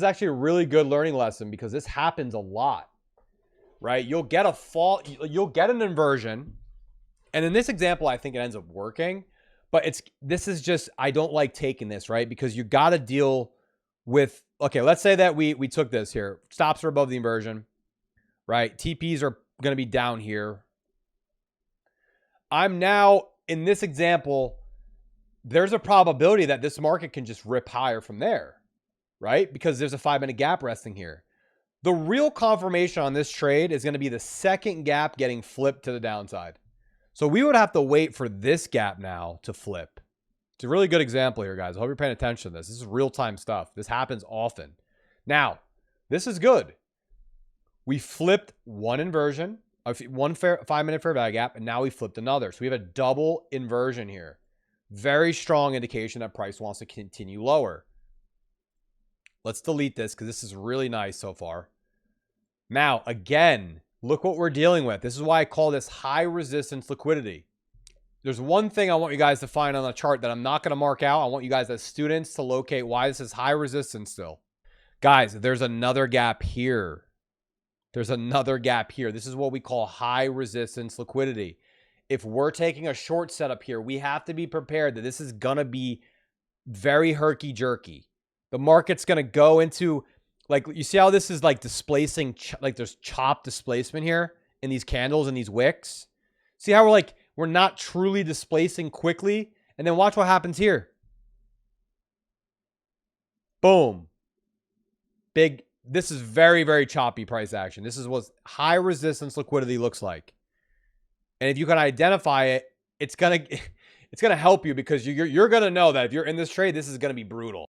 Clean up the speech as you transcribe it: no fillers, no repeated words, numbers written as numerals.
is actually a really good learning lesson because this happens a lot, right? You'll get a fall, you'll get an inversion. And in this example, I think it ends up working, but this is just, I don't like taking this, right? Because you got to deal with, okay, let's say that we took this here. Stops are above the inversion, right? TPs are going to be down here. I'm now, in this example, there's a probability that this market can just rip higher from there, right? Because there's a 5-minute gap resting here. The real confirmation on this trade is going to be the second gap getting flipped to the downside. So we would have to wait for this gap now to flip. It's a really good example here, guys. I hope you're paying attention to this. This is real-time stuff. This happens often. Now, this is good. We flipped one inversion, one 5-minute fair value gap, and now we flipped another. So we have a double inversion here. Very strong indication that price wants to continue lower. Let's delete this because this is really nice so far. Now, again, look what we're dealing with. This is why I call this high resistance liquidity. There's one thing I want you guys to find on the chart that I'm not going to mark out. I want you guys as students to locate why this is high resistance still. Guys, there's another gap here. There's another gap here. This is what we call high resistance liquidity. If we're taking a short setup here, we have to be prepared that this is going to be very herky-jerky. The market's going to go into, like, you see how this is like displacing, like there's chop displacement here in these candles and these wicks? See how we're not truly displacing quickly? And then watch what happens here. Boom. Big. This is very, very choppy price action. This is what high resistance liquidity looks like. And if you can identify it, it's gonna help you because you're gonna know that if you're in this trade, this is gonna be brutal.